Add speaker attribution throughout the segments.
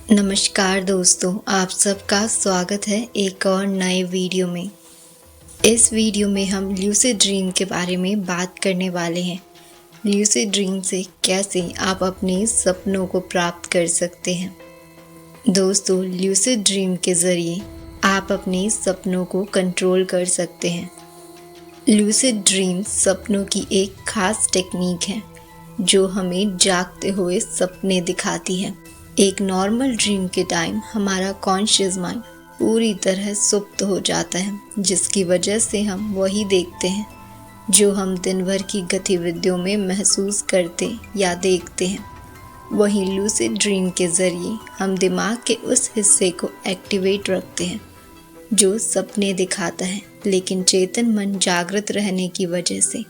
Speaker 1: नमस्कार दोस्तों, आप सबका स्वागत है एक और नए वीडियो में। इस वीडियो में हम ल्यूसिड ड्रीम के बारे में बात करने वाले हैं। ल्यूसिड ड्रीम से कैसे आप अपने सपनों को प्राप्त कर सकते हैं। दोस्तों, ल्यूसिड ड्रीम के ज़रिए आप अपने सपनों को कंट्रोल कर सकते हैं। ल्यूसिड ड्रीम सपनों की एक खास टेक्निक है जो हमें जागते हुए सपने दिखाती है। एक नॉर्मल ड्रीम के टाइम हमारा कॉन्शियस माइंड पूरी तरह सुप्त हो जाता है, जिसकी वजह से हम वही देखते हैं जो हम दिन भर की गतिविधियों में महसूस करते या देखते हैं। वहीं लूसिड ड्रीम के ज़रिए हम दिमाग के उस हिस्से को एक्टिवेट रखते हैं जो सपने दिखाता है, लेकिन चेतन मन जागृत रहने की वजह से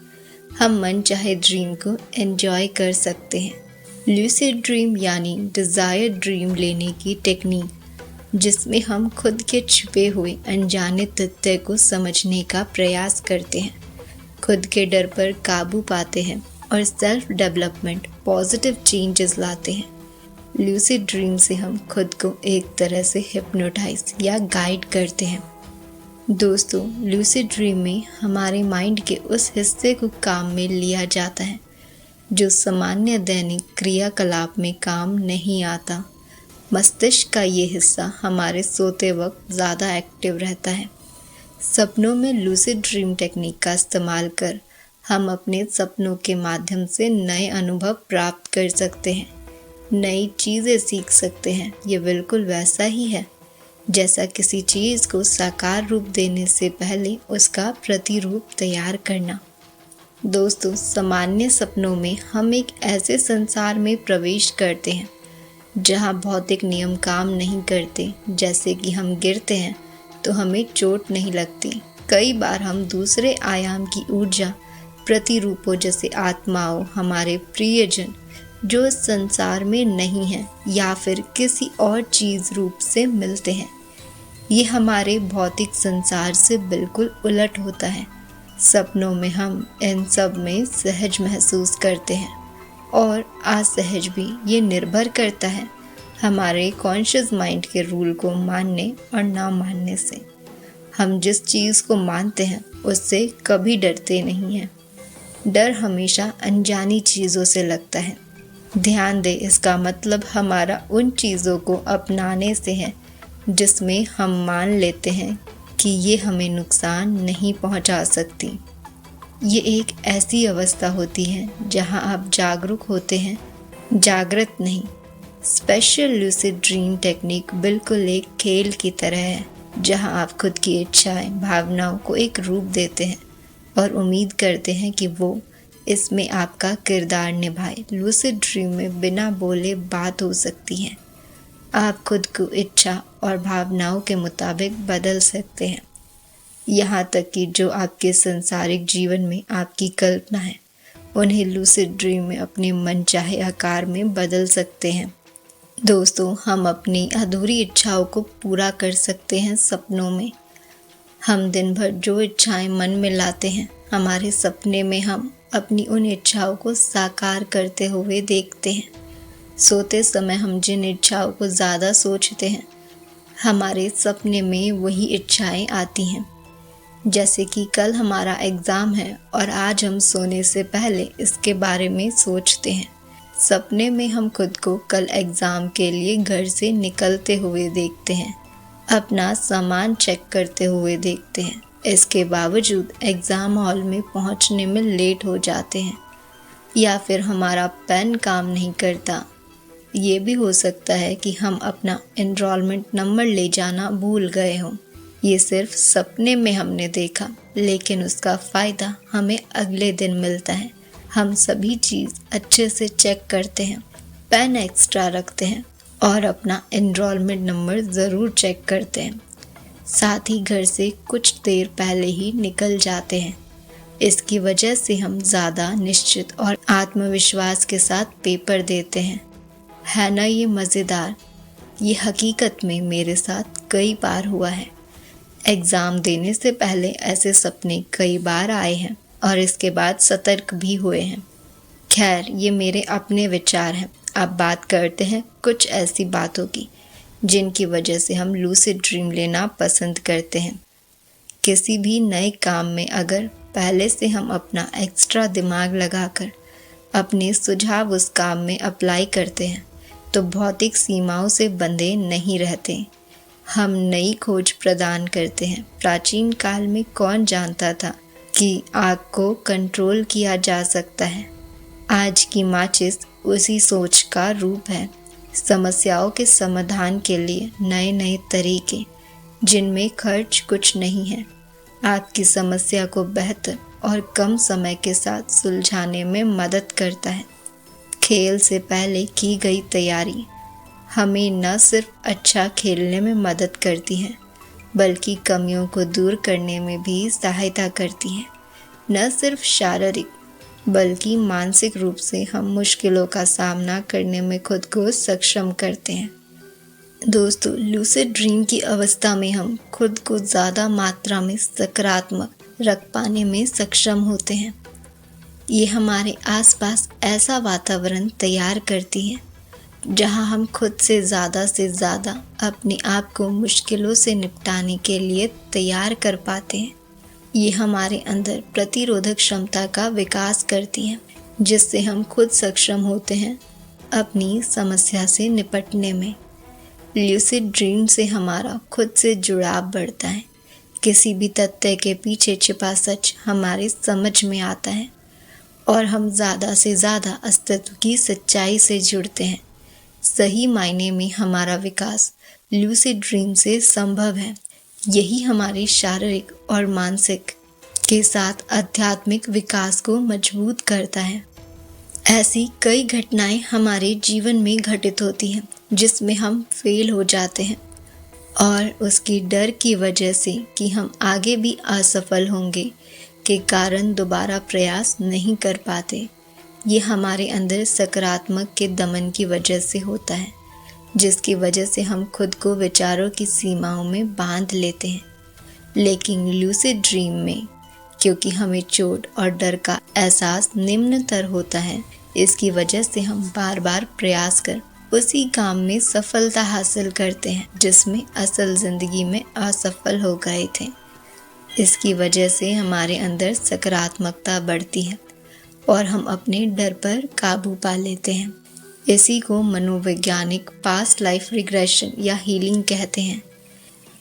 Speaker 1: हम मन चाहे ड्रीम को एंजॉय कर सकते हैं। लूसिड ड्रीम यानी डिज़ायर्ड ड्रीम लेने की टेक्निक, जिसमें हम खुद के छिपे हुए अनजाने तथ्य को समझने का प्रयास करते हैं, खुद के डर पर काबू पाते हैं और सेल्फ डेवलपमेंट पॉजिटिव चेंजेस लाते हैं। लूसिड ड्रीम से हम खुद को एक तरह से हिप्नोटाइज या गाइड करते हैं। दोस्तों, लूसिड ड्रीम में हमारे माइंड के उस हिस्से को काम में लिया जाता है जो सामान्य दैनिक क्रियाकलाप में काम नहीं आता। मस्तिष्क का ये हिस्सा हमारे सोते वक्त ज़्यादा एक्टिव रहता है। सपनों में लूसिड ड्रीम टेक्निक का इस्तेमाल कर हम अपने सपनों के माध्यम से नए अनुभव प्राप्त कर सकते हैं, नई चीज़ें सीख सकते हैं। ये बिल्कुल वैसा ही है जैसा किसी चीज़ को साकार रूप देने से पहले उसका प्रतिरूप तैयार करना। दोस्तों, सामान्य सपनों में हम एक ऐसे संसार में प्रवेश करते हैं जहां भौतिक नियम काम नहीं करते। जैसे कि हम गिरते हैं तो हमें चोट नहीं लगती। कई बार हम दूसरे आयाम की ऊर्जा प्रतिरूपों जैसे आत्माओं, हमारे प्रियजन जो इस संसार में नहीं है, या फिर किसी और चीज़ रूप से मिलते हैं। ये हमारे भौतिक संसार से बिल्कुल उलट होता है। सपनों में हम इन सब में सहज महसूस करते हैं और असहज भी। ये निर्भर करता है हमारे कॉन्शियस माइंड के रूल को मानने और ना मानने से। हम जिस चीज़ को मानते हैं उससे कभी डरते नहीं हैं। डर हमेशा अनजानी चीज़ों से लगता है। ध्यान दें, इसका मतलब हमारा उन चीज़ों को अपनाने से है जिसमें हम मान लेते हैं कि ये हमें नुकसान नहीं पहुंचा सकती। ये एक ऐसी अवस्था होती है जहां आप जागरूक होते हैं, जागृत नहीं। स्पेशल लूसिड ड्रीम टेक्निक बिल्कुल एक खेल की तरह है जहां आप खुद की इच्छाएं, भावनाओं को एक रूप देते हैं और उम्मीद करते हैं कि वो इसमें आपका किरदार निभाए। लूसिड ड्रीम में बिना बोले बात हो सकती है। आप खुद को इच्छा और भावनाओं के मुताबिक बदल सकते हैं, यहाँ तक कि जो आपके सांसारिक जीवन में आपकी कल्पना है, उन्हें लूसिड ड्रीम में अपने मनचाहे आकार में बदल सकते हैं। दोस्तों, हम अपनी अधूरी इच्छाओं को पूरा कर सकते हैं सपनों में। हम दिन भर जो इच्छाएं मन में लाते हैं, हमारे सपने में हम अपनी उन इच्छाओं को साकार करते हुए देखते हैं। सोते समय हम जिन इच्छाओं को ज़्यादा सोचते हैं, हमारे सपने में वही इच्छाएं आती हैं। जैसे कि कल हमारा एग्ज़ाम है और आज हम सोने से पहले इसके बारे में सोचते हैं। सपने में हम खुद को कल एग्ज़ाम के लिए घर से निकलते हुए देखते हैं, अपना सामान चेक करते हुए देखते हैं। इसके बावजूद एग्ज़ाम हॉल में पहुंचने में लेट हो जाते हैं, या फिर हमारा पेन काम नहीं करता। ये भी हो सकता है कि हम अपना एनरोलमेंट नंबर ले जाना भूल गए हों। ये सिर्फ सपने में हमने देखा, लेकिन उसका फ़ायदा हमें अगले दिन मिलता है। हम सभी चीज़ अच्छे से चेक करते हैं, पेन एक्स्ट्रा रखते हैं और अपना एनरोलमेंट नंबर ज़रूर चेक करते हैं। साथ ही घर से कुछ देर पहले ही निकल जाते हैं। इसकी वजह से हम ज़्यादा निश्चित और आत्मविश्वास के साथ पेपर देते हैं। है ना ये मज़ेदार? ये हकीकत में मेरे साथ कई बार हुआ है। एग्ज़ाम देने से पहले ऐसे सपने कई बार आए हैं और इसके बाद सतर्क भी हुए हैं। खैर, ये मेरे अपने विचार हैं। अब बात करते हैं कुछ ऐसी बातों की जिनकी वजह से हम लूसिड ड्रीम लेना पसंद करते हैं। किसी भी नए काम में अगर पहले से हम अपना एक्स्ट्रा दिमाग लगाकर अपने सुझाव उस काम में अप्लाई करते हैं तो भौतिक सीमाओं से बंधे नहीं रहते। हम नई खोज प्रदान करते हैं। प्राचीन काल में कौन जानता था कि आग को कंट्रोल किया जा सकता है। आज की माचिस उसी सोच का रूप है। समस्याओं के समाधान के लिए नए नए तरीके जिनमें खर्च कुछ नहीं है, आपकी समस्या को बेहतर और कम समय के साथ सुलझाने में मदद करता है। खेल से पहले की गई तैयारी हमें न सिर्फ अच्छा खेलने में मदद करती है बल्कि कमियों को दूर करने में भी सहायता करती है। न सिर्फ शारीरिक बल्कि मानसिक रूप से हम मुश्किलों का सामना करने में खुद को सक्षम करते हैं। दोस्तों, लूसिड ड्रीम की अवस्था में हम खुद को ज़्यादा मात्रा में सकारात्मक रख पाने में सक्षम होते हैं। ये हमारे आसपास ऐसा वातावरण तैयार करती है जहां हम खुद से ज़्यादा अपने आप को मुश्किलों से निपटाने के लिए तैयार कर पाते हैं। ये हमारे अंदर प्रतिरोधक क्षमता का विकास करती है जिससे हम खुद सक्षम होते हैं अपनी समस्या से निपटने में। लूसिड ड्रीम से हमारा खुद से जुड़ाव बढ़ता है। किसी भी तथ्य के पीछे छिपा सच हमारे समझ में आता है और हम ज़्यादा से ज़्यादा अस्तित्व की सच्चाई से जुड़ते हैं। सही मायने में हमारा विकास लूसिड ड्रीम से संभव है। यही हमारे शारीरिक और मानसिक के साथ आध्यात्मिक विकास को मजबूत करता है। ऐसी कई घटनाएं हमारे जीवन में घटित होती हैं जिसमें हम फेल हो जाते हैं और उसकी डर की वजह से कि हम आगे भी असफल होंगे के कारण दोबारा प्रयास नहीं कर पाते। ये हमारे अंदर सकारात्मक के दमन की वजह से होता है जिसकी वजह से हम खुद को विचारों की सीमाओं में बांध लेते हैं। लेकिन लूसिड ड्रीम में क्योंकि हमें चोट और डर का एहसास निम्नतर होता है, इसकी वजह से हम बार बार प्रयास कर उसी काम में सफलता हासिल करते हैं जिसमें असल जिंदगी में असफल हो गए थे। इसकी वजह से हमारे अंदर सकारात्मकता बढ़ती है और हम अपने डर पर काबू पा लेते हैं। इसी को मनोवैज्ञानिक पास्ट लाइफ रिग्रेशन या हीलिंग कहते हैं।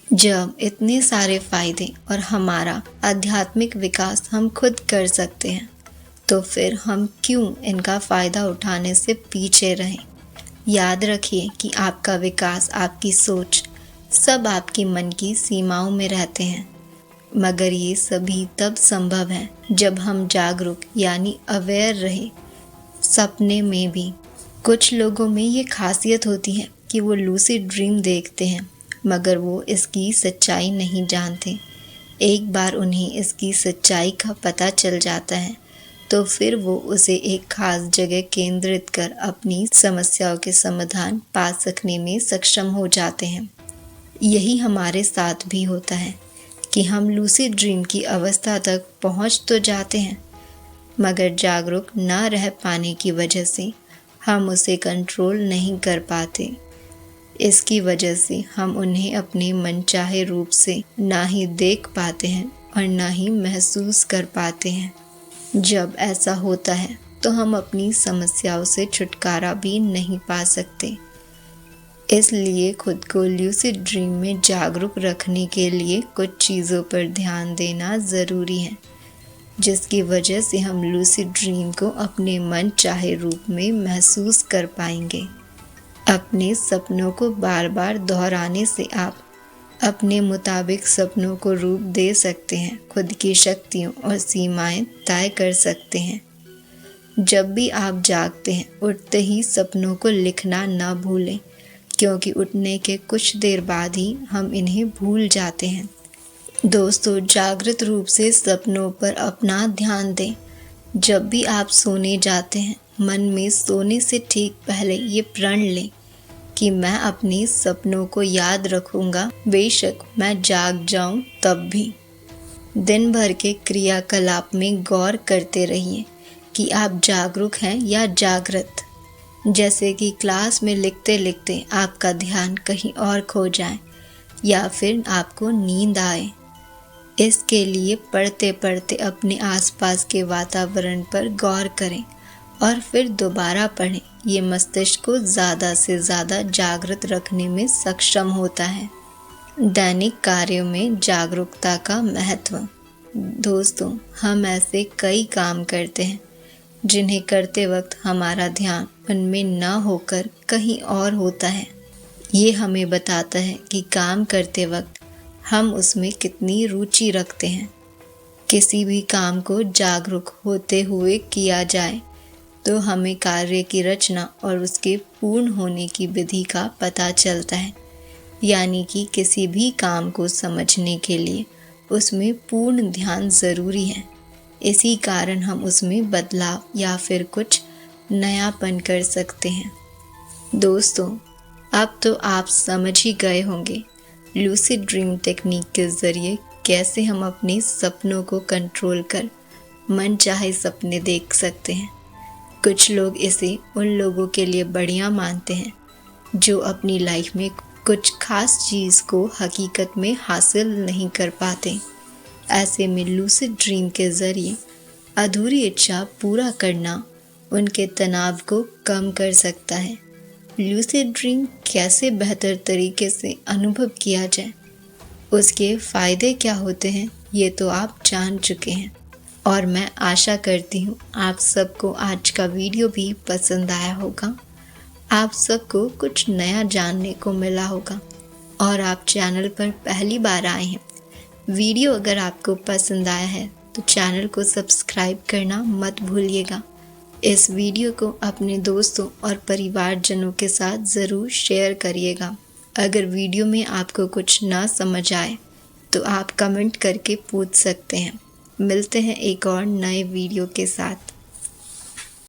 Speaker 1: जब इतने सारे फायदे और हमारा आध्यात्मिक विकास हम खुद कर सकते हैं तो फिर हम क्यों इनका फ़ायदा उठाने से पीछे रहें। याद रखिए कि आपका विकास, आपकी सोच सब आपकी मन की सीमाओं में रहते हैं, मगर ये सभी तब संभव है जब हम जागरूक यानी अवेयर रहे। सपने में भी कुछ लोगों में ये खासियत होती है कि वो लूसिड ड्रीम देखते हैं मगर वो इसकी सच्चाई नहीं जानते। एक बार उन्हें इसकी सच्चाई का पता चल जाता है तो फिर वो उसे एक खास जगह केंद्रित कर अपनी समस्याओं के समाधान पा सकने में सक्षम हो जाते हैं। यही हमारे साथ भी होता है कि हम लूसिड ड्रीम की अवस्था तक पहुंच तो जाते हैं मगर जागरूक न रह पाने की वजह से हम उसे कंट्रोल नहीं कर पाते। इसकी वजह से हम उन्हें अपने मनचाहे रूप से ना ही देख पाते हैं और ना ही महसूस कर पाते हैं। जब ऐसा होता है तो हम अपनी समस्याओं से छुटकारा भी नहीं पा सकते। इसलिए खुद को लूसिड ड्रीम में जागरूक रखने के लिए कुछ चीज़ों पर ध्यान देना ज़रूरी है जिसकी वजह से हम लूसिड ड्रीम को अपने मन चाहे रूप में महसूस कर पाएंगे। अपने सपनों को बार बार दोहराने से आप अपने मुताबिक सपनों को रूप दे सकते हैं, खुद की शक्तियों और सीमाएं तय कर सकते हैं। जब भी आप जागते हैं, उठते ही सपनों को लिखना न भूलें क्योंकि उठने के कुछ देर बाद ही हम इन्हें भूल जाते हैं। दोस्तों, जागृत रूप से सपनों पर अपना ध्यान दें। जब भी आप सोने जाते हैं, मन में सोने से ठीक पहले ये प्रण लें कि मैं अपने सपनों को याद रखूंगा, बेशक मैं जाग जाऊं तब भी। दिन भर के क्रियाकलाप में गौर करते रहिए कि आप जागरूक हैं या जागृत। जैसे कि क्लास में लिखते लिखते आपका ध्यान कहीं और खो जाए या फिर आपको नींद आए। इसके लिए पढ़ते पढ़ते अपने आसपास के वातावरण पर गौर करें और फिर दोबारा पढ़ें। ये मस्तिष्क को ज़्यादा से ज़्यादा जागृत रखने में सक्षम होता है। दैनिक कार्यों में जागरूकता का महत्व। दोस्तों, हम ऐसे कई काम करते हैं जिन्हें करते वक्त हमारा ध्यान उनमें न होकर कहीं और होता है। ये हमें बताता है कि काम करते वक्त हम उसमें कितनी रुचि रखते हैं। किसी भी काम को जागरूक होते हुए किया जाए तो हमें कार्य की रचना और उसके पूर्ण होने की विधि का पता चलता है। यानी कि किसी भी काम को समझने के लिए उसमें पूर्ण ध्यान ज़रूरी है। इसी कारण हम उसमें बदलाव या फिर कुछ नयापन कर सकते हैं। दोस्तों, अब तो आप समझ ही गए होंगे लूसिड ड्रीम टेक्निक के ज़रिए कैसे हम अपने सपनों को कंट्रोल कर मनचाहे सपने देख सकते हैं। कुछ लोग इसे उन लोगों के लिए बढ़िया मानते हैं जो अपनी लाइफ में कुछ खास चीज़ को हकीकत में हासिल नहीं कर पाते। ऐसे में लूसिड ड्रीम के ज़रिए अधूरी इच्छा पूरा करना उनके तनाव को कम कर सकता है। लूसिड ड्रीम कैसे बेहतर तरीके से अनुभव किया जाए, उसके फ़ायदे क्या होते हैं, ये तो आप जान चुके हैं। और मैं आशा करती हूँ आप सबको आज का वीडियो भी पसंद आया होगा। आप सबको कुछ नया जानने को मिला होगा और आप चैनल पर पहली बार आए हैं। वीडियो अगर आपको पसंद आया है तो चैनल को सब्सक्राइब करना मत भूलिएगा। इस वीडियो को अपने दोस्तों और परिवारजनों के साथ ज़रूर शेयर करिएगा। अगर वीडियो में आपको कुछ ना समझ आए तो आप कमेंट करके पूछ सकते हैं। मिलते हैं एक और नए वीडियो के साथ।